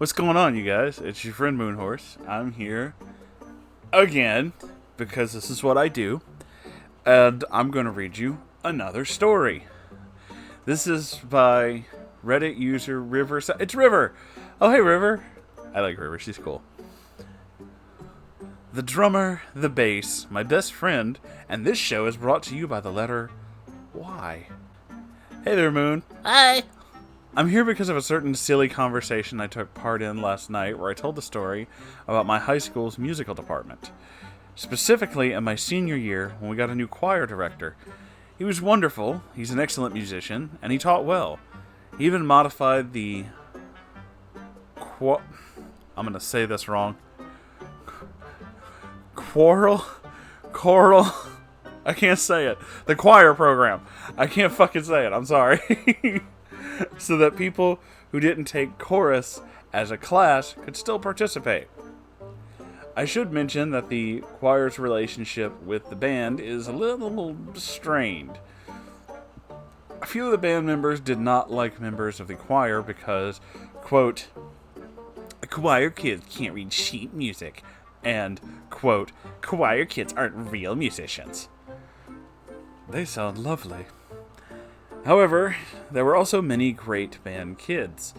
What's going on, you guys? It's your friend Moonhorse. I'm here again because this is what I do, and I'm going to read you another story. This is by Reddit user River. It's River! Oh, hey, River. I like River. She's cool. The drummer, the bass, my best friend, and this show is brought to you by the letter Y. Hey there, Moon. Hi. I'm here because of a certain silly conversation I took part in last night where I told the story about my high school's musical department. Specifically, in my senior year, when we got a new choir director. He was wonderful, he's an excellent musician, and he taught well. He even modified the... I'm gonna say this wrong. Choral? I can't say it. The choir program. I can't fucking say it, I'm sorry. So that people who didn't take chorus as a class could still participate. I should mention that the choir's relationship with the band is a little strained. A few of the band members did not like members of the choir because, quote, choir kids can't read sheet music, and, quote, choir kids aren't real musicians. They sound lovely. However, there were also many great band kids.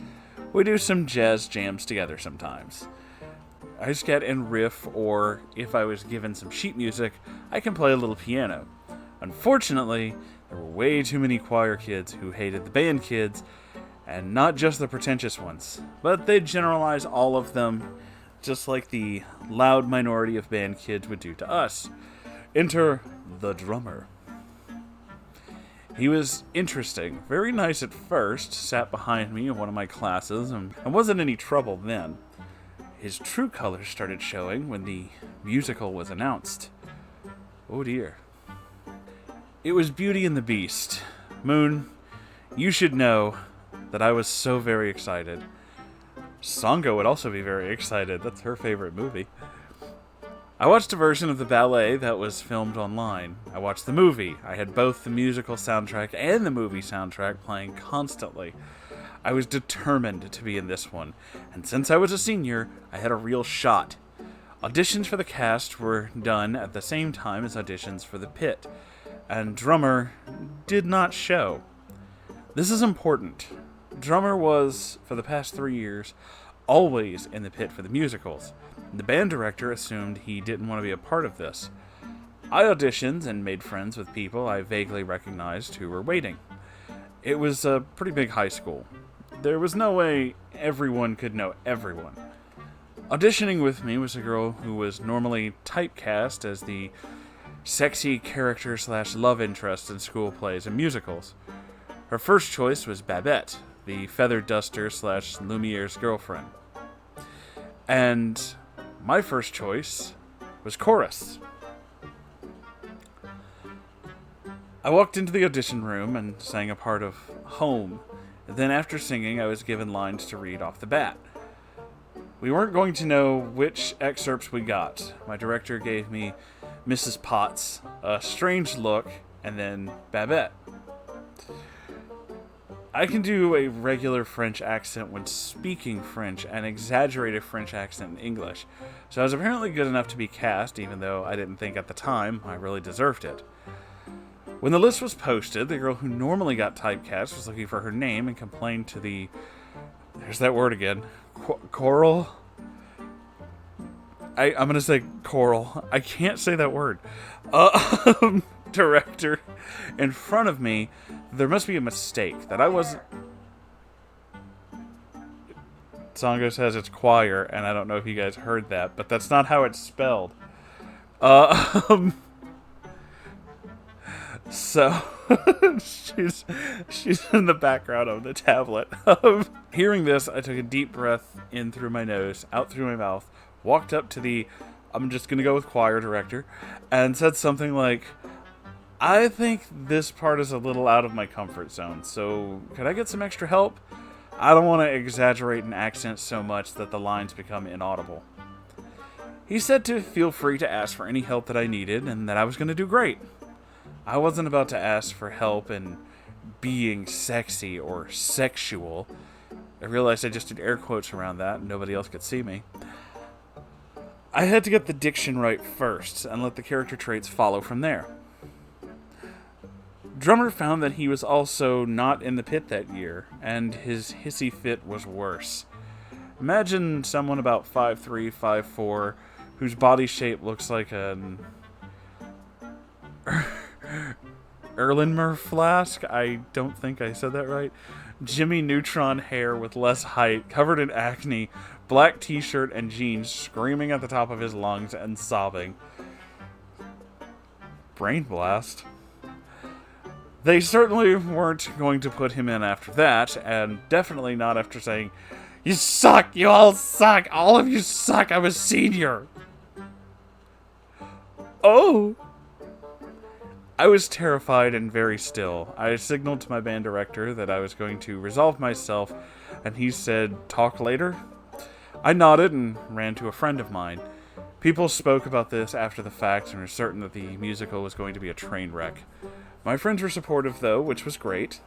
We do some jazz jams together sometimes. I just get in riff, or if I was given some sheet music, I can play a little piano. Unfortunately, there were way too many choir kids who hated the band kids, and not just the pretentious ones, but they'd generalize all of them, just like the loud minority of band kids would do to us. Enter the drummer. He was interesting, very nice at first, sat behind me in one of my classes, and wasn't any trouble then. His true colors started showing when the musical was announced. Oh dear. It was Beauty and the Beast. Moon, you should know that I was so very excited. Songo would also be very excited, that's her favorite movie. I watched a version of the ballet that was filmed online. I watched the movie. I had both the musical soundtrack and the movie soundtrack playing constantly. I was determined to be in this one, and since I was a senior, I had a real shot. Auditions for the cast were done at the same time as auditions for the pit, and drummer did not show. This is important. Drummer was, for the past 3 years, always in the pit for the musicals. The band director assumed he didn't want to be a part of this. I auditioned and made friends with people I vaguely recognized who were waiting. It was a pretty big high school. There was no way everyone could know everyone. Auditioning with me was a girl who was normally typecast as the sexy character / love interest in school plays and musicals. Her first choice was Babette, the feather duster / Lumiere's girlfriend. And my first choice was chorus. I walked into the audition room and sang a part of Home. And then after singing, I was given lines to read off the bat. We weren't going to know which excerpts we got. My director gave me Mrs. Potts, a strange look, and then Babette. I can do a regular French accent when speaking French and exaggerate a French accent in English, so I was apparently good enough to be cast, even though I didn't think at the time I really deserved it. When the list was posted, the girl who normally got typecast was looking for her name and complained to the... There's that word again. Choral? I'm going to say choral. I can't say that word. Director in front of me. There must be a mistake that I wasn't... Songo says it's choir, and I don't know if you guys heard that, but that's not how it's spelled. So, she's in the background of the tablet. Hearing this, I took a deep breath in through my nose, out through my mouth, walked up to the, I'm just going to go with choir director, and said something like, I think this part is a little out of my comfort zone, so could I get some extra help? I don't want to exaggerate an accent so much that the lines become inaudible. He said to feel free to ask for any help that I needed, and that I was going to do great. I wasn't about to ask for help in being sexy or sexual. I realized I just did air quotes around that and nobody else could see me. I had to get the diction right first and let the character traits follow from there. Drummer found that he was also not in the pit that year, and his hissy fit was worse. Imagine someone about 5'3", 5'4", whose body shape looks like an Erlenmeyer flask. I don't think I said that right. Jimmy Neutron hair with less height, covered in acne, black t-shirt and jeans, screaming at the top of his lungs and sobbing. Brain blast. They certainly weren't going to put him in after that, and definitely not after saying, "You suck! You all suck! All of you suck! I'm a senior!" Oh! I was terrified and very still. I signaled to my band director that I was going to resolve myself, and he said, "Talk later?" I nodded and ran to a friend of mine. People spoke about this after the fact and were certain that the musical was going to be a train wreck. My friends were supportive, though, which was great.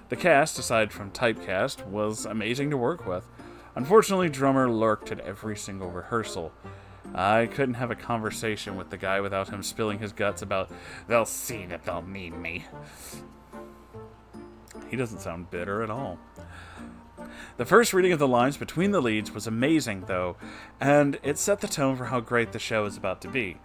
The cast, aside from typecast, was amazing to work with. Unfortunately, Drummer lurked at every single rehearsal. I couldn't have a conversation with the guy without him spilling his guts about, "They'll see that they'll need me." He doesn't sound bitter at all. The first reading of the lines between the leads was amazing, though, and it set the tone for how great the show is about to be.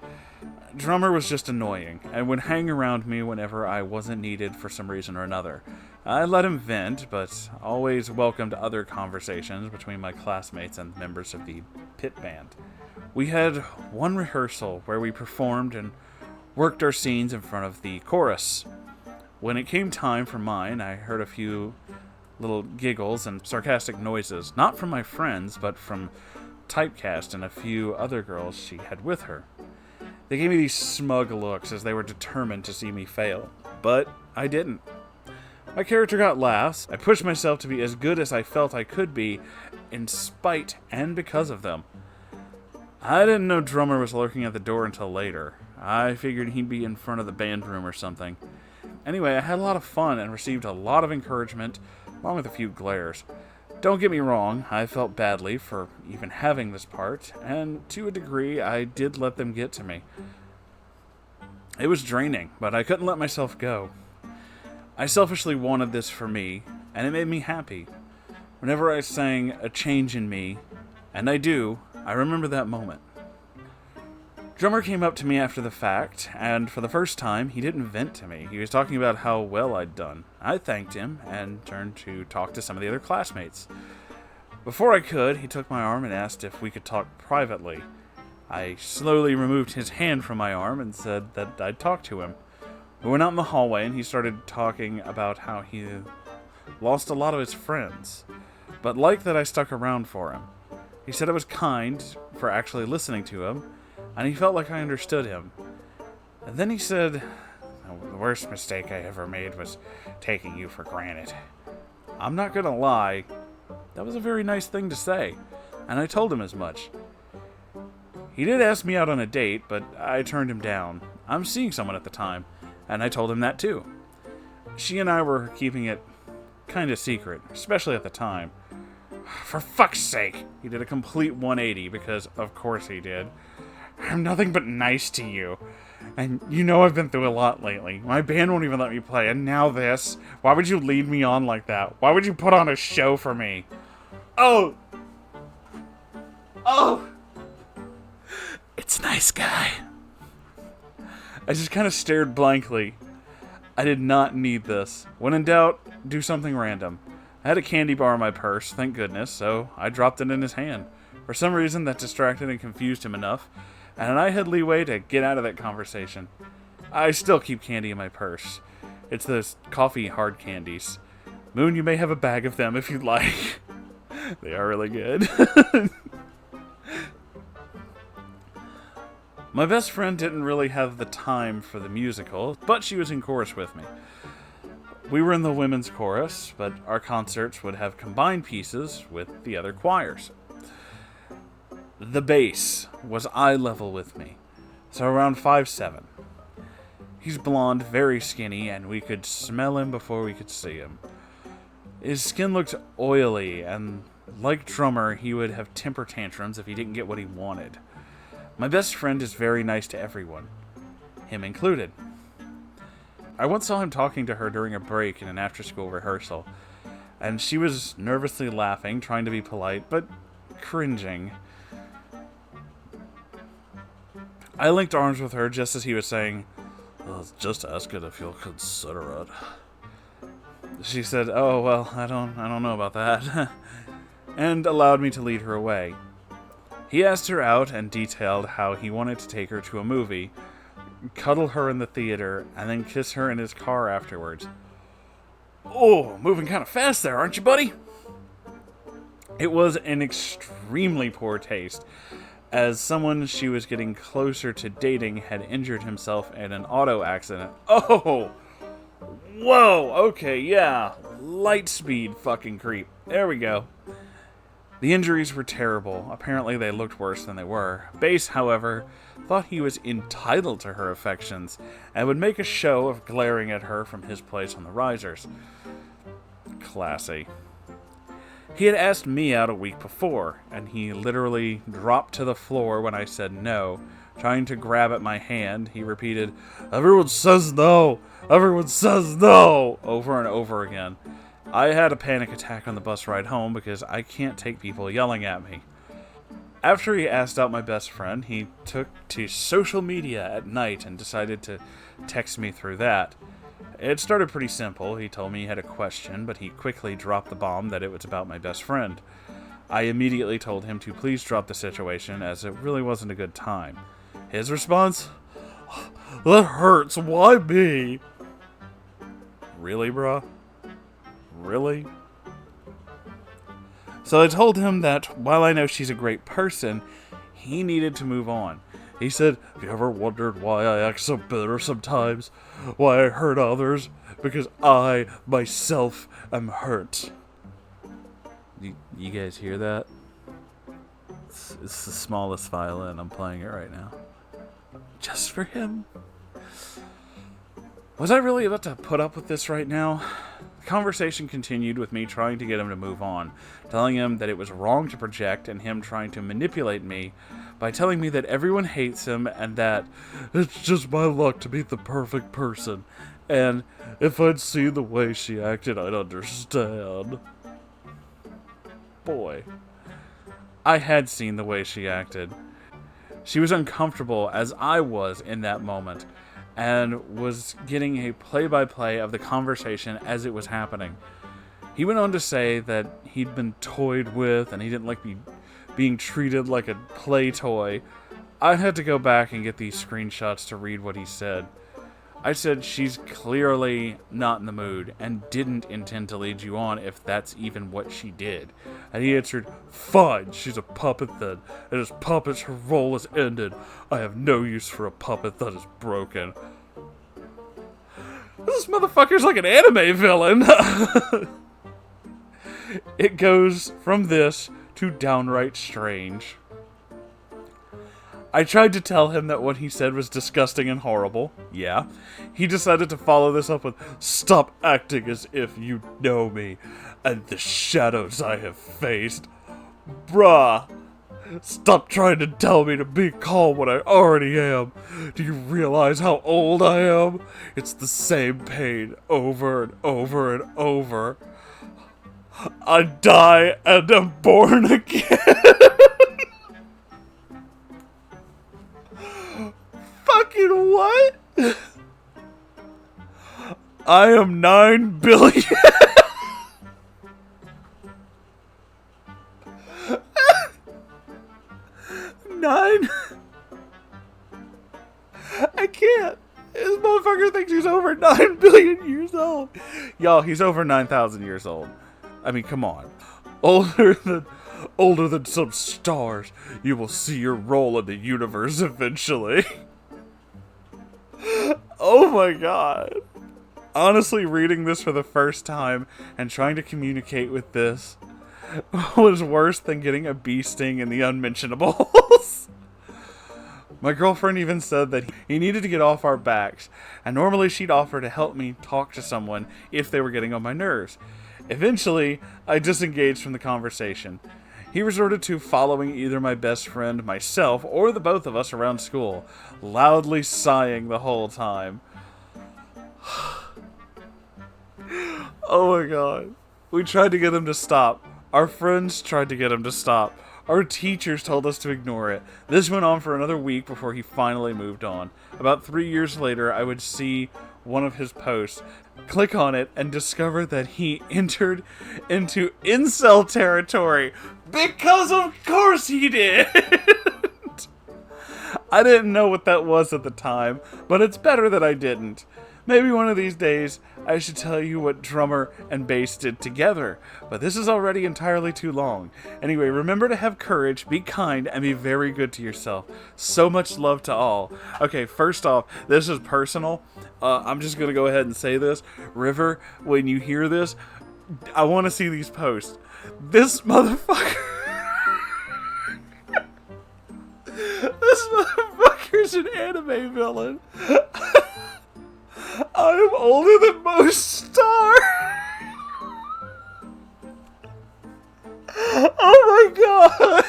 Drummer was just annoying, and would hang around me whenever I wasn't needed for some reason or another. I let him vent, but always welcomed other conversations between my classmates and members of the pit band. We had one rehearsal where we performed and worked our scenes in front of the chorus. When it came time for mine, I heard a few little giggles and sarcastic noises, not from my friends, but from Typecast and a few other girls she had with her. They gave me these smug looks as they were determined to see me fail, but I didn't. My character got laughs. I pushed myself to be as good as I felt I could be, in spite and because of them. I didn't know Drummer was lurking at the door until later. I figured he'd be in front of the band room or something. Anyway, I had a lot of fun and received a lot of encouragement, along with a few glares. Don't get me wrong, I felt badly for even having this part, and to a degree, I did let them get to me. It was draining, but I couldn't let myself go. I selfishly wanted this for me, and it made me happy. Whenever I sang "A Change in Me," and I do, I remember that moment. Drummer came up to me after the fact, and for the first time, he didn't vent to me. He was talking about how well I'd done. I thanked him, and turned to talk to some of the other classmates. Before I could, he took my arm and asked if we could talk privately. I slowly removed his hand from my arm and said that I'd talk to him. We went out in the hallway, and he started talking about how he lost a lot of his friends, but liked that I stuck around for him. He said I was kind for actually listening to him, and he felt like I understood him. And then he said, "The worst mistake I ever made was taking you for granted." I'm not gonna lie, that was a very nice thing to say, and I told him as much. He did ask me out on a date, but I turned him down. I'm seeing someone at the time, and I told him that too. She and I were keeping it kinda secret, especially at the time. For fuck's sake, he did a complete 180, because of course he did. "I'm nothing but nice to you. And you know I've been through a lot lately. My band won't even let me play, and now this. Why would you lead me on like that? Why would you put on a show for me?" Oh! It's nice, guy. I just kind of stared blankly. I did not need this. When in doubt, do something random. I had a candy bar in my purse, thank goodness, so I dropped it in his hand. For some reason, that distracted and confused him enough, and I had leeway to get out of that conversation. I still keep candy in my purse. It's those coffee hard candies. Moon, you may have a bag of them if you'd like. They are really good. My best friend didn't really have the time for the musical, but she was in chorus with me. We were in the women's chorus, but our concerts would have combined pieces with the other choirs. The bass was eye level with me, so around 5'7". He's blonde, very skinny, and we could smell him before we could see him. His skin looked oily, and like Drummer, he would have temper tantrums if he didn't get what he wanted. My best friend is very nice to everyone, him included. I once saw him talking to her during a break in an after-school rehearsal, and she was nervously laughing, trying to be polite, but cringing. I linked arms with her just as he was saying, "Just asking if you'll consider it." She said, "Oh, well, I don't know about that," and allowed me to lead her away. He asked her out and detailed how he wanted to take her to a movie, cuddle her in the theater, and then kiss her in his car afterwards. Oh, moving kind of fast there, aren't you, buddy? It was an extremely poor taste, as someone she was getting closer to dating had injured himself in an auto accident. Oh! Whoa, okay, yeah. Light speed fucking creep. There we go. The injuries were terrible. Apparently they looked worse than they were. Bass, however, thought he was entitled to her affections and would make a show of glaring at her from his place on the risers. Classy. He had asked me out a week before, and he literally dropped to the floor when I said no. Trying to grab at my hand, he repeated, "Everyone says no! Everyone says no!" over and over again. I had a panic attack on the bus ride home because I can't take people yelling at me. After he asked out my best friend, he took to social media at night and decided to text me through that. It started pretty simple. He told me he had a question, but he quickly dropped the bomb that it was about my best friend. I immediately told him to please drop the situation, as it really wasn't a good time. His response? "That hurts. Why me?" Really, bruh? Really? So I told him that while I know she's a great person, he needed to move on. He said, "Have you ever wondered why I act so bitter sometimes? Why I hurt others? Because I, myself, am hurt." You guys hear that? It's the smallest violin. I'm playing it right now. Just for him. Was I really about to put up with this right now? The conversation continued with me trying to get him to move on, telling him that it was wrong to project, and him trying to manipulate me by telling me that everyone hates him and that it's just my luck to meet the perfect person, and if I'd seen the way she acted, I'd understand. Boy. I had seen the way she acted. She was uncomfortable, as I was in that moment, and was getting a play-by-play of the conversation as it was happening. He went on to say that he'd been toyed with and he didn't like being treated like a play toy. I had to go back and get these screenshots to read what he said. I said she's clearly not in the mood and didn't intend to lead you on if that's even what she did. And he answered, "Fine, she's a puppet then, and as puppets her role is ended. I have no use for a puppet that is broken." This motherfucker's like an anime villain. It goes from this to downright strange. I tried to tell him that what he said was disgusting and horrible. Yeah. He decided to follow this up with, "Stop acting as if you know me and the shadows I have faced." Bruh. Stop trying to tell me to be calm when I already am. Do you realize how old I am? It's the same pain over and over and over. I die and am born again. Fucking what? I am 9 billion. 9? I can't. This motherfucker thinks he's over 9 billion years old. Y'all, he's over 9,000 years old. I mean, come on. Older than some stars. You will see your role in the universe eventually. Oh my god. Honestly, reading this for the first time and trying to communicate with this was worse than getting a bee sting in the unmentionables. My girlfriend even said that he needed to get off our backs, and normally she'd offer to help me talk to someone if they were getting on my nerves. Eventually, I disengaged from the conversation. He resorted to following either my best friend, myself, or the both of us around school, loudly sighing the whole time. Oh my god. We tried to get him to stop. Our friends tried to get him to stop. Our teachers told us to ignore it. This went on for another week before he finally moved on. About 3 years later, I would see one of his posts, click on it, and discover that he entered into incel territory. Because of course he did! I didn't know what that was at the time, but it's better that I didn't. Maybe one of these days, I should tell you what drummer and bass did together, but this is already entirely too long. Anyway, remember to have courage, be kind, and be very good to yourself. So much love to all. Okay, first off, this is personal. I'm just going to go ahead and say this. River, when you hear this, I want to see these posts. This motherfucker... This motherfucker's an anime villain. I'm older than most Star. Oh my god.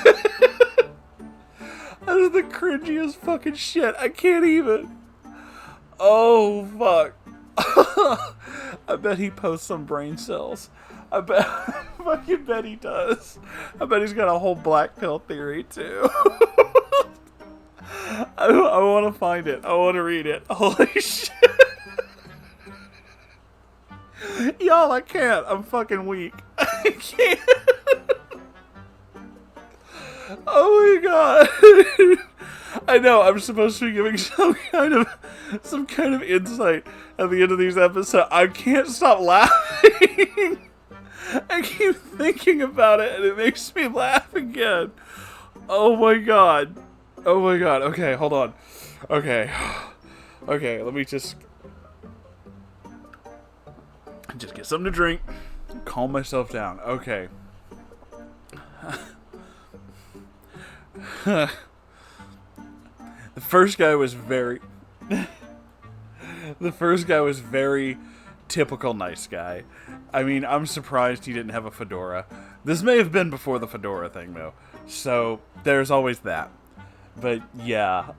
That is the cringiest fucking shit. I can't even. Oh fuck. I bet he posts some brain cells. I fucking bet he does. I bet he's got a whole black pill theory too. I want to find it. I want to read it. Holy shit. Y'all, I can't. I'm fucking weak. I can't. Oh my god. I know, I'm supposed to be giving some kind of insight at the end of these episodes. I can't stop laughing. I keep thinking about it and it makes me laugh again. Oh my god. Oh my god. Okay, hold on. Okay. Okay, let me just get something to drink. Calm myself down. Okay. The first guy was very typical nice guy. I mean, I'm surprised he didn't have a fedora. This may have been before the fedora thing, though. So, there's always that. But, yeah,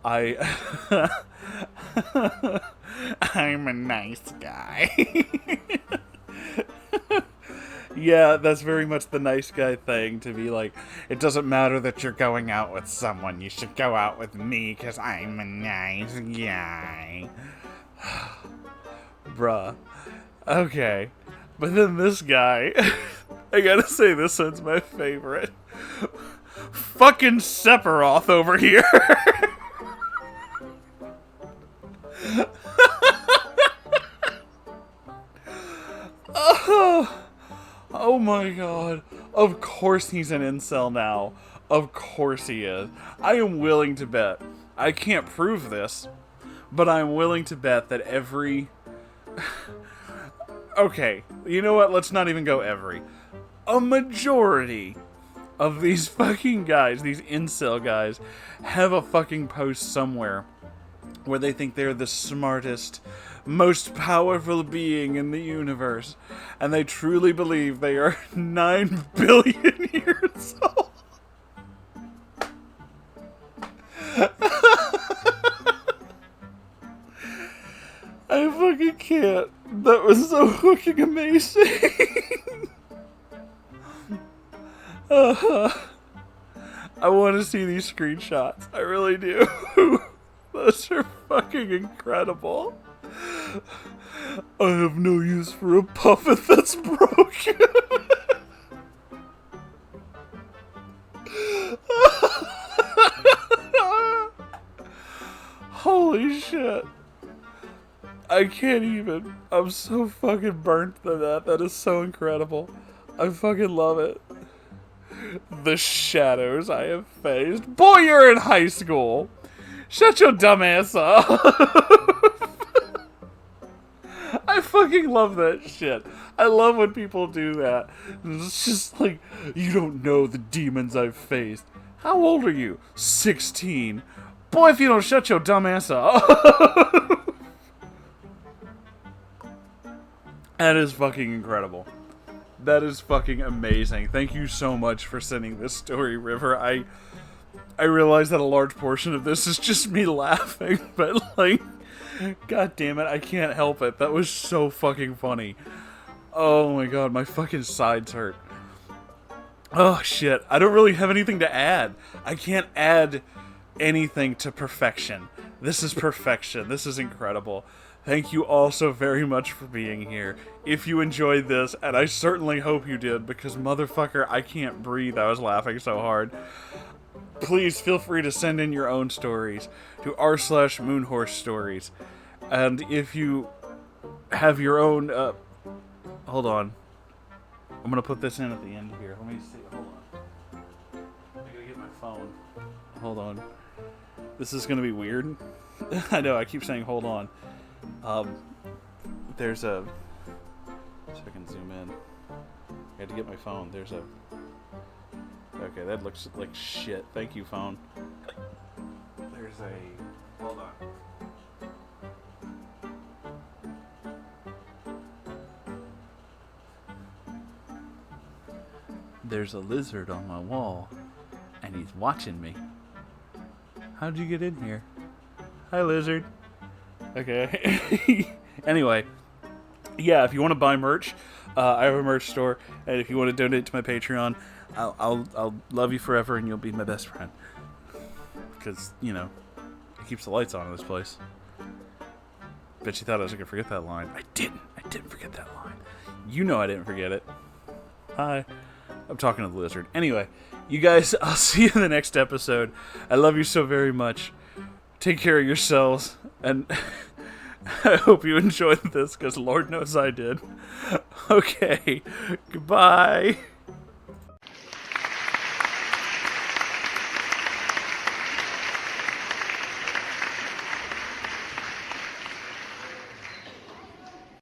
I'm a nice guy. Yeah, that's very much the nice guy thing, to be like, it doesn't matter that you're going out with someone, you should go out with me, because I'm a nice guy. Bruh. Okay. But then this guy, I gotta say this one's my favorite. Fucking Sephiroth over here. Oh my god. Of course he's an incel now. Of course he is. I am willing to bet. I can't prove this, but I'm willing to bet that every... Okay, you know what? Let's not even go every. A majority of these fucking guys, these incel guys, have a fucking post somewhere where they think they're the smartest, most powerful being in the universe, and they truly believe they are 9 billion years old. I fucking can't. That was so fucking amazing. I want to see these screenshots. I really do. Those are fucking incredible. I have no use for a puppet that's broken. Holy shit. I can't even. I'm so fucking burnt by that. That is so incredible. I fucking love it. The shadows I have faced. Boy, you're in high school. Shut your dumb ass up. I fucking love that shit. I love when people do that. It's just like, you don't know the demons I've faced. How old are you? 16. Boy, if you don't shut your dumb ass up. That is fucking incredible. That is fucking amazing. Thank you so much for sending this story, River. I realize that a large portion of this is just me laughing, but like, god damn it, I can't help it. That was so fucking funny. Oh my god, my fucking sides hurt. Oh shit, I don't really have anything to add. I can't add anything to perfection. This is perfection. This is incredible. Thank you all so very much for being here. If you enjoyed this, and I certainly hope you did, because motherfucker, I can't breathe. I was laughing so hard. Please feel free to send in your own stories to r/Moonhorse stories. And if you have your own, hold on. I'm gonna put this in at the end here. Let me see. Hold on. I gotta get my phone. Hold on. This is gonna be weird. I know. I keep saying hold on. There's a. So I can zoom in. I had to get my phone. There's a. Okay, that looks like shit. Thank you, phone. There's a. Hold on. There's a lizard on my wall, and he's watching me. How'd you get in here? Hi, lizard. Okay. Anyway, yeah, if you want to buy merch, I have a merch store, and if you want to donate to my Patreon, I'll love you forever, and you'll be my best friend. Because, you know, it keeps the lights on in this place. Bet you thought I was gonna forget that line. I didn't forget that line. You know I didn't forget it. Hi. I'm talking to the lizard. Anyway, you guys, I'll see you in the next episode. I love you so very much. Take care of yourselves, and I hope you enjoyed this, because Lord knows I did. Okay, goodbye.